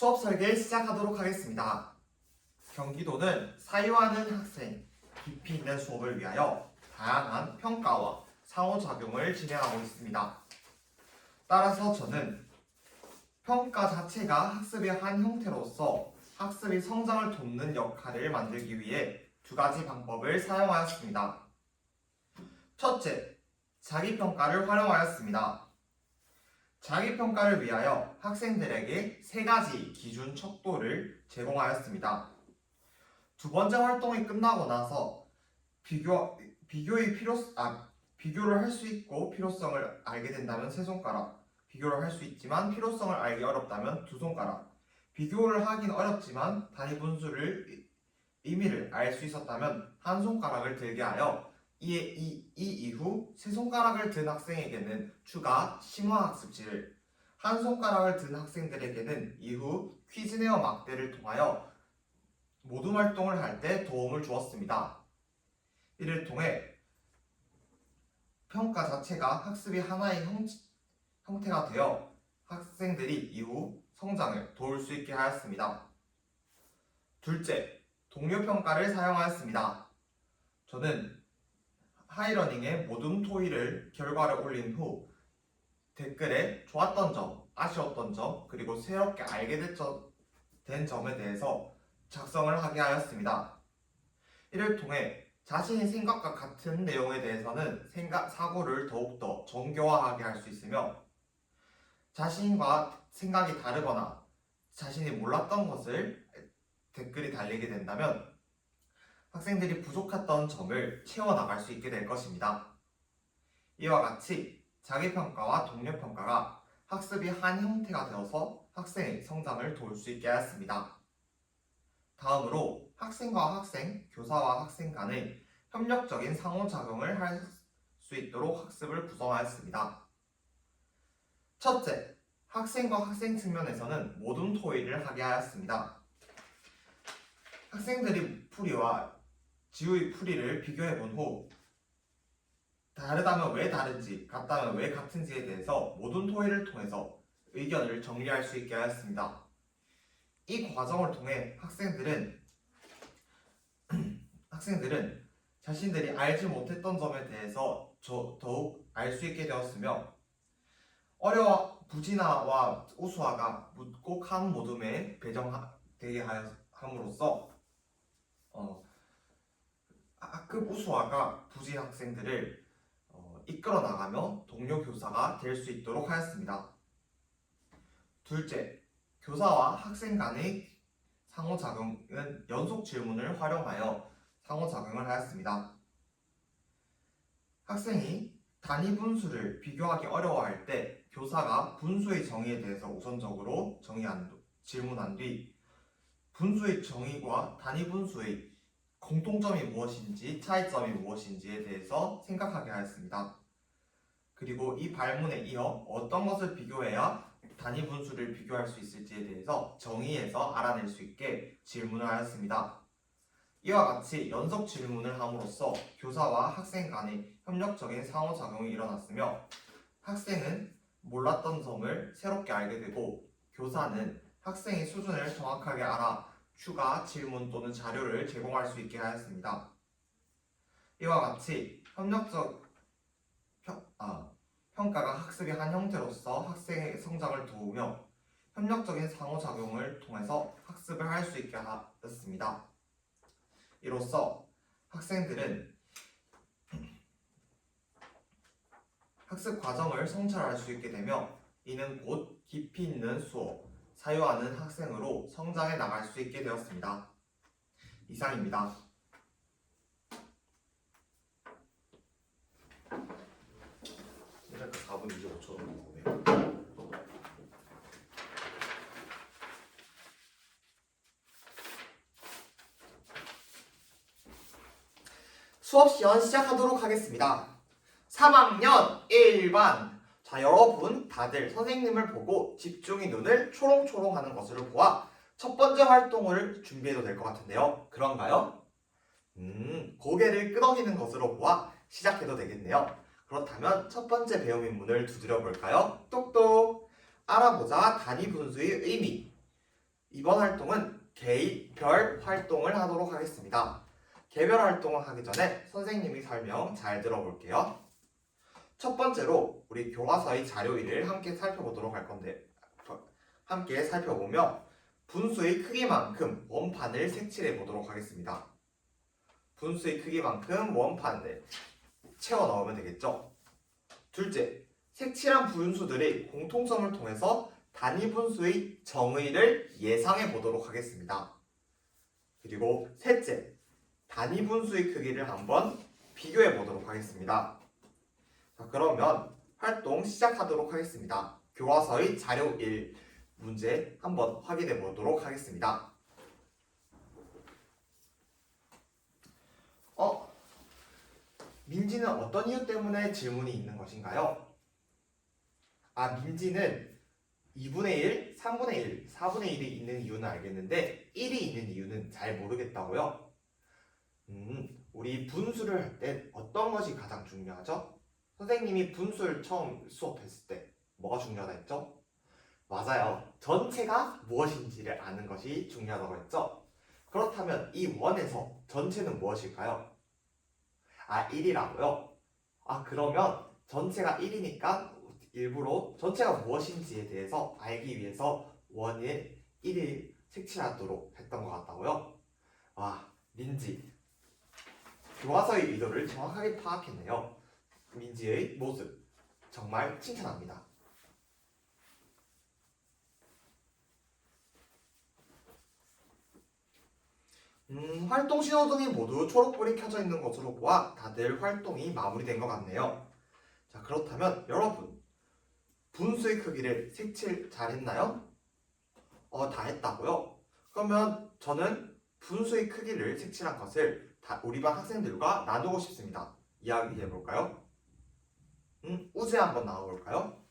수업 설계 시작하도록 하겠습니다. 경기도는 사유하는 학생, 깊이 있는 수업을 위하여 다양한 평가와 상호작용을 진행하고 있습니다. 따라서 저는 평가 자체가 학습의 한 형태로서 학습의 성장을 돕는 역할을 만들기 위해 두 가지 방법을 사용하였습니다. 첫째, 자기평가를 활용하였습니다. 자기평가를 위하여 학생들에게 세 가지 기준 척도를 제공하였습니다. 두 번째 활동이 끝나고 나서 비교를 할 수 있고 필요성을 알게 된다면 세 손가락, 비교를 할 수 있지만 필요성을 알기 어렵다면 두 손가락, 비교를 하긴 어렵지만 단위 분수를 의미를 알 수 있었다면 한 손가락을 들게 하여 이 이후 세 손가락을 든 학생에게는 추가 심화학습지를, 한 손가락을 든 학생들에게는 이후 퀴즈네어 막대를 통하여 모둠 활동을 할 때 도움을 주었습니다. 이를 통해 평가 자체가 학습의 하나의 형태가 되어 학생들이 이후 성장을 도울 수 있게 하였습니다. 둘째, 동료 평가를 사용하였습니다. 저는 하이러닝의 모둠 토의를 결과를 올린 후 댓글에 좋았던 점, 아쉬웠던 점, 그리고 새롭게 알게 된 점에 대해서 작성을 하게 하였습니다. 이를 통해 자신의 생각과 같은 내용에 대해서는 사고를 더욱더 정교화하게 할 수 있으며, 자신과 생각이 다르거나 자신이 몰랐던 것을 댓글이 달리게 된다면 학생들이 부족했던 점을 채워나갈 수 있게 될 것입니다. 이와 같이 자기평가와 동료평가가 학습의 한 형태가 되어서 학생의 성장을 도울 수 있게 하였습니다. 다음으로 학생과 학생, 교사와 학생 간의 협력적인 상호작용을 할 수 있도록 학습을 구성하였습니다. 첫째, 학생과 학생 측면에서는 모둠 토의를 하게 하였습니다. 학생들이 풀이와 지우의 풀이를 비교해 본 후 다르다면 왜 다른지, 같다면 왜 같은지에 대해서 모둠 토의를 통해서 의견을 정리할 수 있게 하였습니다. 이 과정을 통해 학생들은 자신들이 알지 못했던 점에 대해서 더욱 알 수 있게 되었으며, 부진화와 우수화가 묻고 한 모둠에 배정되게 함으로써 학급 우수화가 부진 학생들을 이끌어 나가며 동료 교사가 될 수 있도록 하였습니다. 둘째, 교사와 학생 간의 상호작용은 연속 질문을 활용하여 상호작용을 하였습니다. 학생이 단위 분수를 비교하기 어려워할 때 교사가 분수의 정의에 대해서 우선적으로 질문한 뒤 분수의 정의와 단위 분수의 공통점이 무엇인지 차이점이 무엇인지에 대해서 생각하게 하였습니다. 그리고 이 발문에 이어 어떤 것을 비교해야 단위 분수를 비교할 수 있을지에 대해서 정의해서 알아낼 수 있게 질문을 하였습니다. 이와 같이 연속 질문을 함으로써 교사와 학생 간의 협력적인 상호작용이 일어났으며, 학생은 몰랐던 점을 새롭게 알게 되고 교사는 학생의 수준을 정확하게 알아 추가 질문 또는 자료를 제공할 수 있게 하였습니다. 이와 같이 평가가 학습의 한 형태로서 학생의 성장을 도우며 협력적인 상호작용을 통해서 학습을 할 수 있게 하였습니다. 이로써 학생들은 학습 과정을 성찰할 수 있게 되며, 이는 곧 깊이 있는 수업, 사유하는 학생으로 성장해 나갈 수 있게 되었습니다. 이상입니다. 이제 4분 25초 정도 되네요. 수업 시연 시작하도록 하겠습니다. 3학년 1반. 자, 여러분 다들 선생님을 보고 집중히 눈을 초롱초롱 하는 것으로 보아 첫 번째 활동을 준비해도 될 것 같은데요. 그런가요? 고개를 끄덕이는 것으로 보아 시작해도 되겠네요. 그렇다면 첫 번째 배움 인문을 두드려 볼까요? 똑똑. 알아보자 단위 분수의 의미. 이번 활동은 개별 활동을 하도록 하겠습니다. 개별 활동을 하기 전에 선생님이 설명 잘 들어볼게요. 첫 번째로 우리 교과서의 자료 1을 함께 살펴보도록 할 건데 함께 살펴보며 분수의 크기만큼 원판을 색칠해 보도록 하겠습니다. 분수의 크기만큼 원판을 채워 넣으면 되겠죠. 둘째, 색칠한 분수들의 공통점을 통해서 단위 분수의 정의를 예상해 보도록 하겠습니다. 그리고 셋째, 단위 분수의 크기를 한번 비교해 보도록 하겠습니다. 자, 그러면 활동 시작하도록 하겠습니다. 교과서의 자료 1 문제 한번 확인해 보도록 하겠습니다. 민지는 어떤 이유 때문에 질문이 있는 것인가요? 민지는 2분의 1, 3분의 1, 4분의 1이 있는 이유는 알겠는데 1이 있는 이유는 잘 모르겠다고요? 우리 분수를 할 때 어떤 것이 가장 중요하죠? 선생님이 분수를 처음 수업했을 때 뭐가 중요하다 했죠? 맞아요. 전체가 무엇인지를 아는 것이 중요하다고 했죠? 그렇다면 이 원에서 전체는 무엇일까요? 1이라고요? 그러면 전체가 1이니까 일부러 전체가 무엇인지에 대해서 알기 위해서 원에 1을 색칠하도록 했던 것 같다고요? 민지 교과서의 의도를 정확하게 파악했네요. 민지의 모습 정말 칭찬합니다. 활동 신호등이 모두 초록불이 켜져 있는 것으로 보아 다들 활동이 마무리된 것 같네요. 자, 그렇다면 여러분 분수의 크기를 색칠 잘했나요? 다 했다고요? 그러면 저는 분수의 크기를 색칠한 것을 우리 반 학생들과 나누고 싶습니다. 이야기해 볼까요? 우제 한번 나와볼까요?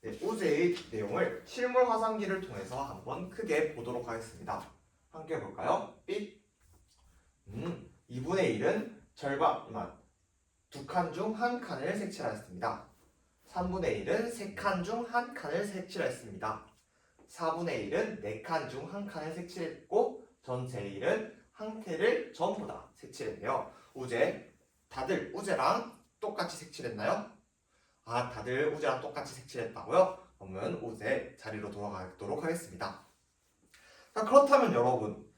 네, 우제의 내용을 실물 화상기를 통해서 한번 크게 보도록 하겠습니다. 함께 볼까요? 삑. 2분의 1은 절반만 2칸 중 1칸을 색칠하였습니다. 3분의 1은 3칸 중 1칸을 색칠했습니다. 4분의 1은 4칸 중 1칸을 색칠했고 전체 1은 한 칸을 전부 다 색칠했네요. 우제, 다들 우제랑 똑같이 색칠했나요? 다들 우제랑 똑같이 색칠했다고요? 그러면 우제 자리로 돌아가도록 하겠습니다. 자, 그렇다면 여러분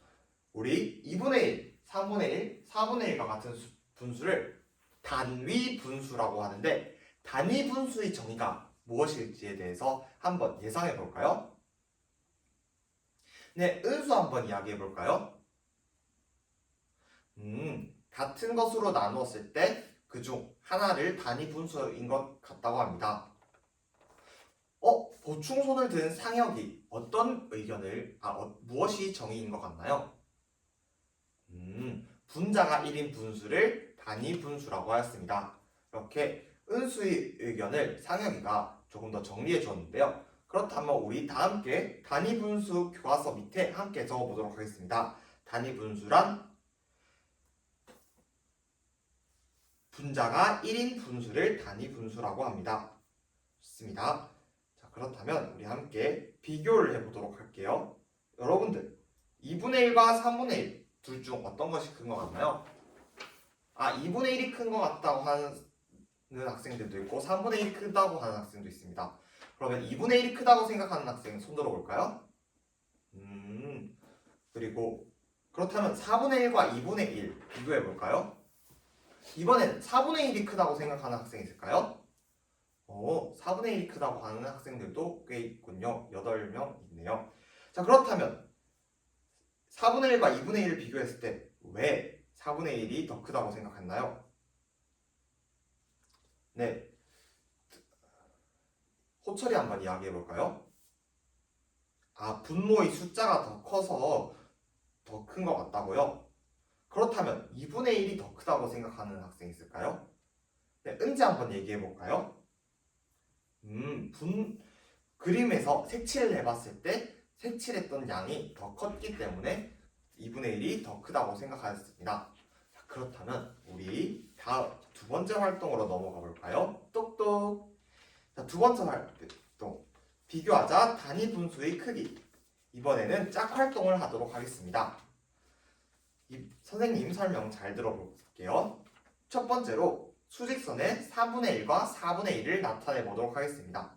우리 2분의 1, 3분의 1, 4분의 1과 같은 분수를 단위 분수라고 하는데 단위 분수의 정의가 무엇일지에 대해서 한번 예상해 볼까요? 네, 은수 한번 이야기해 볼까요? 같은 것으로 나누었을 때 그중 하나를 단위 분수인 것 같다고 합니다. 보충손을 든 상혁이 어떤 의견을 무엇이 정의인 것 같나요? 분자가 1인 분수를 단위 분수라고 하였습니다. 이렇게 은수의 의견을 상혁이가 조금 더 정리해 주었는데요. 그렇다면 우리 다 함께 단위 분수 교과서 밑에 함께 적어보도록 하겠습니다. 단위 분수란 분자가 1인 분수를 단위 분수라고 합니다. 좋습니다. 자, 그렇다면 우리 함께 비교를 해보도록 할게요. 여러분들 2분의 1과 3분의 1 둘 중 어떤 것이 큰 것 같나요? 2분의 1이 큰 것 같다고 하는 학생들도 있고 3분의 1이 크다고 하는 학생도 있습니다. 그러면 2분의 1이 크다고 생각하는 학생 손 들어볼까요? 그리고 그렇다면 4분의 1과 2분의 1 비교해볼까요? 이번엔 4분의 1이 크다고 생각하는 학생이 있을까요? 4분의 1이 크다고 하는 학생들도 꽤 있군요. 8명 있네요. 자, 그렇다면 4분의 1과 2분의 1을 비교했을 때 왜 4분의 1이 더 크다고 생각했나요? 네, 호철이 한번 이야기해 볼까요? 분모의 숫자가 더 커서 더 큰 것 같다고요? 그렇다면 2분의 1이 더 크다고 생각하는 학생 있을까요? 네, 은지 한번 얘기해 볼까요? 그림에서 색칠을 해봤을 때 색칠했던 양이 더 컸기 때문에 2분의 1이 더 크다고 생각하였습니다. 자, 그렇다면 우리 다음 두 번째 활동으로 넘어가 볼까요? 똑똑. 자, 두 번째 활동 비교하자 단위 분수의 크기. 이번에는 짝 활동을 하도록 하겠습니다. 선생님 설명 잘 들어볼게요. 첫 번째로 수직선의 3분의 1과 4분의 1을 나타내 보도록 하겠습니다.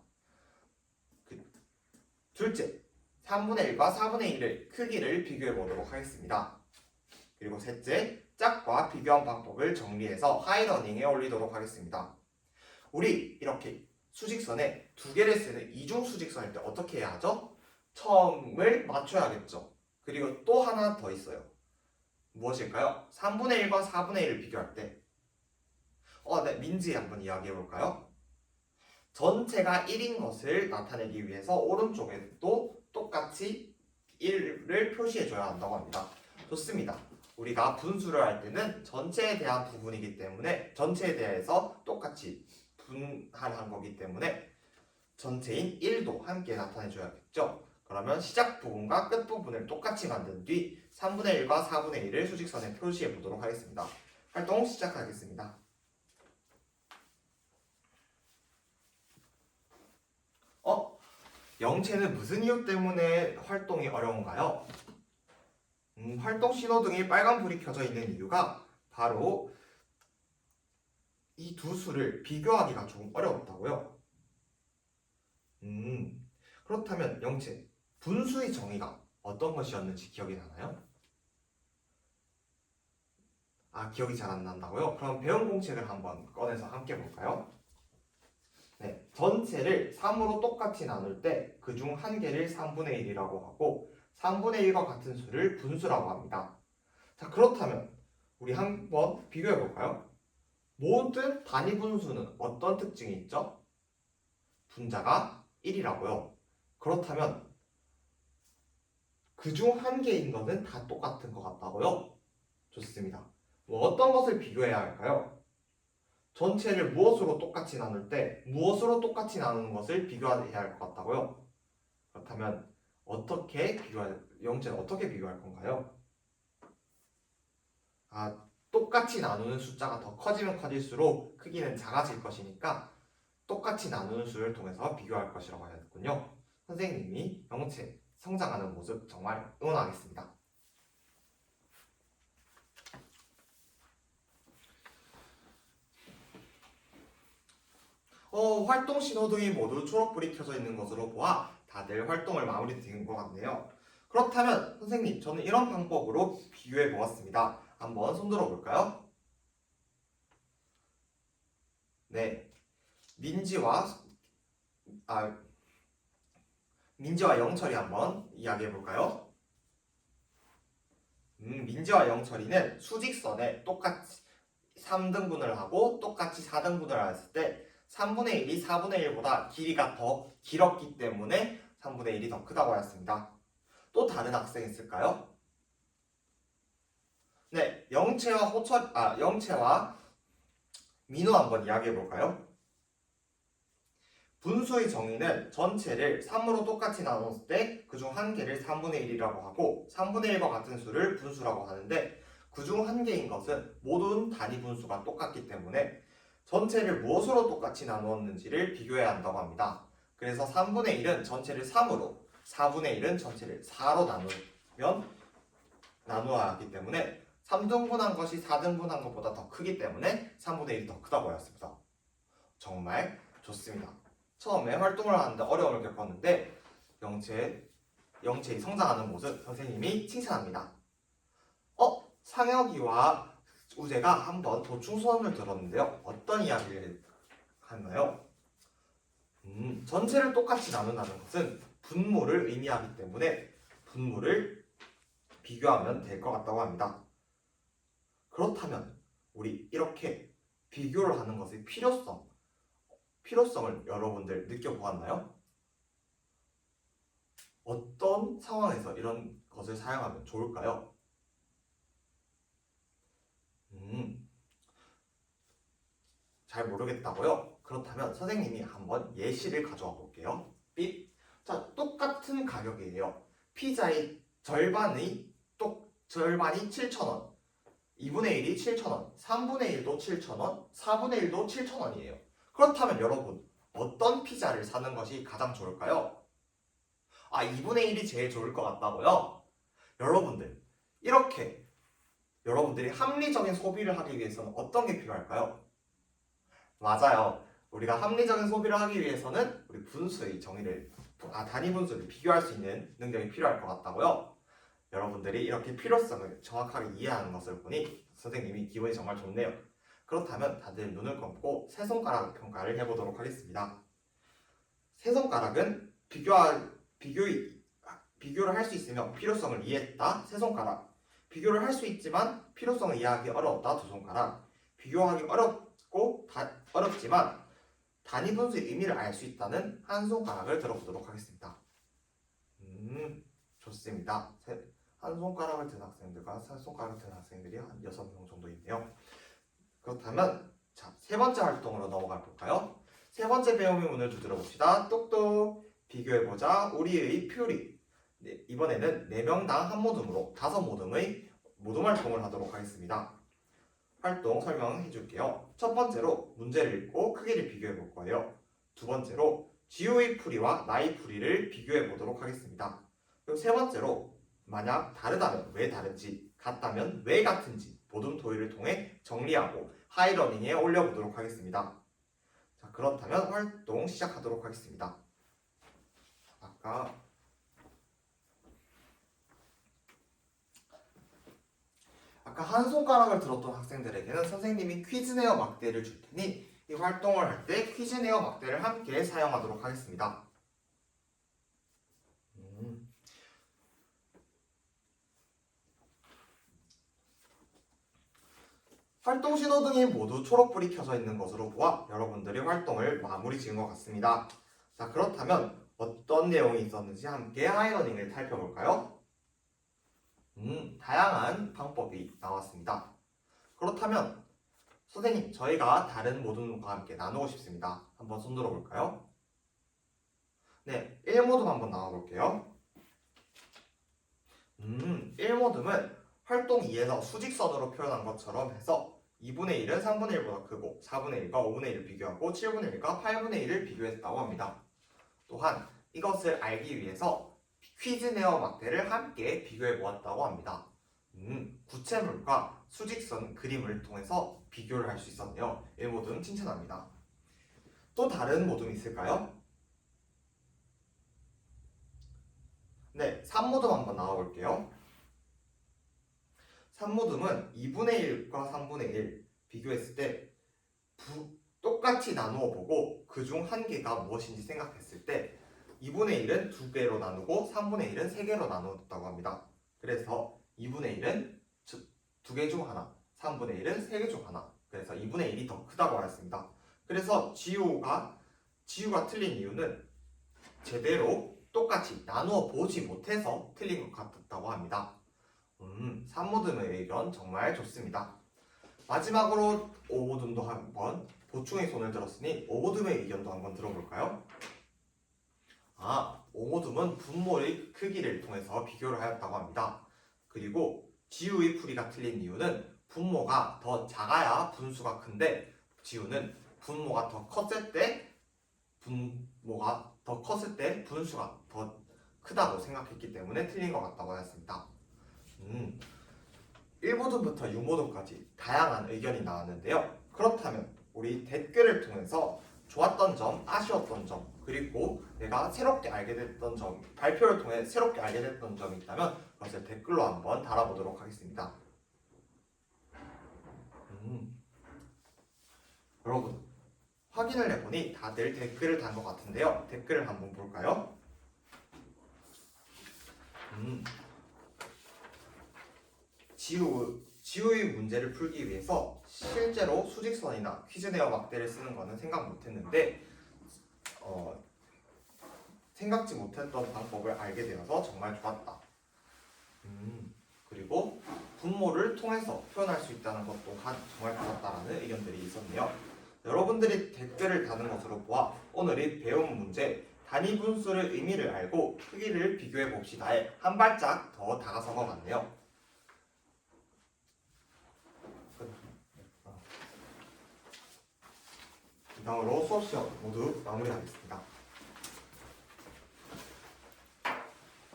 둘째, 3분의 1과 4분의 1의 크기를 비교해 보도록 하겠습니다. 그리고 셋째, 짝과 비교한 방법을 정리해서 하이러닝에 올리도록 하겠습니다. 우리 이렇게 수직선에 두 개를 쓰는 이중 수직선일 때 어떻게 해야 하죠? 처음을 맞춰야겠죠. 그리고 또 하나 더 있어요. 무엇일까요? 3분의 1과 4분의 1을 비교할 때 네, 민지 한번 이야기해 볼까요? 전체가 1인 것을 나타내기 위해서 오른쪽에도 똑같이 1을 표시해 줘야 한다고 합니다. 좋습니다. 우리가 분수를 할 때는 전체에 대한 부분이기 때문에 전체에 대해서 똑같이 분할한 거기 때문에 전체인 1도 함께 나타내 줘야겠죠. 그러면 시작 부분과 끝 부분을 똑같이 만든 뒤 3분의 1과 4분의 1을 수직선에 표시해 보도록 하겠습니다. 활동 시작하겠습니다. 영체는 무슨 이유 때문에 활동이 어려운가요? 활동 신호등이 빨간불이 켜져 있는 이유가 바로 이 두 수를 비교하기가 조금 어려웠다고요. 그렇다면 영체, 분수의 정의가 어떤 것이었는지 기억이 나나요? 기억이 잘 안 난다고요? 그럼 배운 공책을 한번 꺼내서 함께 볼까요? 네, 전체를 3으로 똑같이 나눌 때 그중 한 개를 3분의 1이라고 하고 3분의 1과 같은 수를 분수라고 합니다. 자, 그렇다면 우리 한번 비교해 볼까요? 모든 단위 분수는 어떤 특징이 있죠? 분자가 1이라고요. 그렇다면 그중 한 개인 것은 다 똑같은 것 같다고요? 좋습니다. 어떤 것을 비교해야 할까요? 전체를 무엇으로 똑같이 나눌 때 무엇으로 똑같이 나누는 것을 비교해야 할 것 같다고요? 그렇다면 영체는 어떻게 비교할 건가요? 똑같이 나누는 숫자가 더 커지면 커질수록 크기는 작아질 것이니까 똑같이 나누는 수를 통해서 비교할 것이라고 하였군요. 선생님이 영체 성장하는 모습 정말 응원하겠습니다. 활동 신호등이 모두 초록불이 켜져 있는 것으로 보아 다들 활동을 마무리 지은 것 같네요. 그렇다면 선생님, 저는 이런 방법으로 비교해 보았습니다. 한번 손들어 볼까요? 네, 민지와 영철이 한번 이야기해 볼까요? 민지와 영철이는 수직선에 똑같이 3등분을 하고 똑같이 4등분을 했을 때 3분의 1이 4분의 1보다 길이가 더 길었기 때문에 3분의 1이 더 크다고 하였습니다. 또 다른 학생 있을까요? 네, 영채와 민우 한번 이야기해 볼까요? 분수의 정의는 전체를 3으로 똑같이 나눴을 때 그중 한 개를 3분의 1이라고 하고 3분의 1과 같은 수를 분수라고 하는데 그중 한 개인 것은 모든 단위 분수가 똑같기 때문에 전체를 무엇으로 똑같이 나누었는지를 비교해야 한다고 합니다. 그래서 3분의 1은 전체를 3으로 4분의 1은 전체를 4로 나누어야 하기 때문에 3등분한 것이 4등분한 것보다 더 크기 때문에 3분의 1이 더 크다고 하였습니다. 정말 좋습니다. 처음에 활동을 하는데 어려움을 겪었는데 영체의 성장하는 모습 선생님이 칭찬합니다. 상혁이와 우재가 한번 도충 수업을 들었는데요. 어떤 이야기를 하나요? 전체를 똑같이 나눈다는 것은 분모를 의미하기 때문에 분모를 비교하면 될 것 같다고 합니다. 그렇다면 우리 이렇게 비교를 하는 것의 필요성을 여러분들 느껴보았나요? 어떤 상황에서 이런 것을 사용하면 좋을까요? 잘 모르겠다고요? 그렇다면 선생님이 한번 예시를 가져와 볼게요. 자, 똑같은 가격이에요. 피자의 절반이 7,000원, 2분의 1이 7,000원, 3분의 1도 7,000원, 4분의 1도 7,000원이에요. 그렇다면 여러분, 어떤 피자를 사는 것이 가장 좋을까요? 아, 2분의 1이 제일 좋을 것 같다고요? 여러분들, 이렇게 여러분들이 합리적인 소비를 하기 위해서는 어떤 게 필요할까요? 맞아요. 우리가 합리적인 소비를 하기 위해서는 우리 분수의 정의를, 단위 분수를 비교할 수 있는 능력이 필요할 것 같다고요? 여러분들이 이렇게 필요성을 정확하게 이해하는 것을 보니 선생님이 기분이 정말 좋네요. 그렇다면 다들 눈을 감고 세 손가락 평가를 해보도록 하겠습니다. 세 손가락은 비교를 할 수 있으며 필요성을 이해했다. 세 손가락. 비교를 할 수 있지만 필요성을 이해하기 어려웠다. 두 손가락. 비교하기 어렵지만 단위 분수의 의미를 알 수 있다는 한 손가락을 들어보도록 하겠습니다. 좋습니다. 한 손가락을 든 학생들과 세 손가락을 든 학생들이 한 6명 정도 있네요. 그렇다면 자, 세 번째 활동으로 넘어가 볼까요? 세 번째 배움의 문을 두드려 봅시다. 똑똑 비교해보자 우리의 퓨리. 네, 이번에는 4명당 한 모듬으로 5모듬의 모듬 활동을 하도록 하겠습니다. 활동 설명해 줄게요. 첫 번째로 문제를 읽고 크기를 비교해 볼 거예요. 두 번째로 지우의 풀이와 나의 풀이를 비교해 보도록 하겠습니다. 그리고 세 번째로 만약 다르다면 왜 다른지, 같다면 왜 같은지 모둠 토의를 통해 정리하고 하이러닝에 올려보도록 하겠습니다. 자, 그렇다면 활동 시작하도록 하겠습니다. 아까 한 손가락을 들었던 학생들에게는 선생님이 퀴즈네어 막대를 줄 테니 이 활동을 할 때 퀴즈네어 막대를 함께 사용하도록 하겠습니다. 활동 신호등이 모두 초록불이 켜져 있는 것으로 보아 여러분들이 활동을 마무리 지은 것 같습니다. 자, 그렇다면 어떤 내용이 있었는지 함께 하이러닝을 살펴볼까요? 다양한 방법이 나왔습니다. 그렇다면 선생님, 저희가 다른 모둠과 함께 나누고 싶습니다. 한번 손 들어볼까요? 네, 1모둠 한번 나와볼게요. 1모둠은 활동 2에서 수직선으로 표현한 것처럼 해서 2분의 1은 3분의 1보다 크고 4분의 1과 5분의 1을 비교하고 7분의 1과 8분의 1을 비교했다고 합니다. 또한 이것을 알기 위해서 퀴즈네어 막대를 함께 비교해 보았다고 합니다. 구체물과 수직선 그림을 통해서 비교를 할 수 있었네요. 1모둠 칭찬합니다. 또 다른 모둠이 있을까요? 네, 3모둠 한번 나와볼게요. 3모둠은 2분의 1과 3분의 1 비교했을 때 똑같이 나누어 보고 그중 한 개가 무엇인지 생각했을 때 2분의 1은 2개로 나누고 3분의 1은 3개로 나누었다고 합니다. 그래서 2분의 1은 2개 중 하나, 3분의 1은 3개 중 하나. 그래서 2분의 1이 더 크다고 하였습니다. 그래서 지우가 틀린 이유는 제대로 똑같이 나누어 보지 못해서 틀린 것 같았다고 합니다. 3모듬의 의견 정말 좋습니다. 마지막으로 5모듬도 한번 보충의 손을 들었으니 5모듬의 의견도 한번 들어볼까요? 5모듬은 분모의 크기를 통해서 비교를 하였다고 합니다. 그리고 지우의 풀이가 틀린 이유는 분모가 더 작아야 분수가 큰데 지우는 분모가 더 컸을 때 분수가 더 크다고 생각했기 때문에 틀린 것 같다고 하였습니다. 1모둠부터 6모둠까지 다양한 의견이 나왔는데요. 그렇다면 우리 댓글을 통해서 좋았던 점, 아쉬웠던 점, 그리고 내가 새롭게 알게 됐던 점, 발표를 통해 새롭게 알게 됐던 점이 있다면 그것을 댓글로 한번 달아보도록 하겠습니다. 여러분, 확인을 해보니 다들 댓글을 단 것 같은데요. 댓글을 한번 볼까요? 지우의 문제를 풀기 위해서 실제로 수직선이나 퀴즈네어 막대를 쓰는 거는 생각 못했는데 생각지 못했던 방법을 알게 되어서 정말 좋았다. 그리고 분모를 통해서 표현할 수 있다는 것 또한 정말 좋았다라는 의견들이 있었네요. 여러분들이 댓글을 다는 것으로 보아 오늘의 배운 문제 단위 분수의 의미를 알고 크기를 비교해 봅시다에 한 발짝 더 다가선 것 같네요. 이상으로 수업 시간 모두 마무리하겠습니다.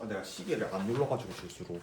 내가 시계를 안 눌러가지고 실수로.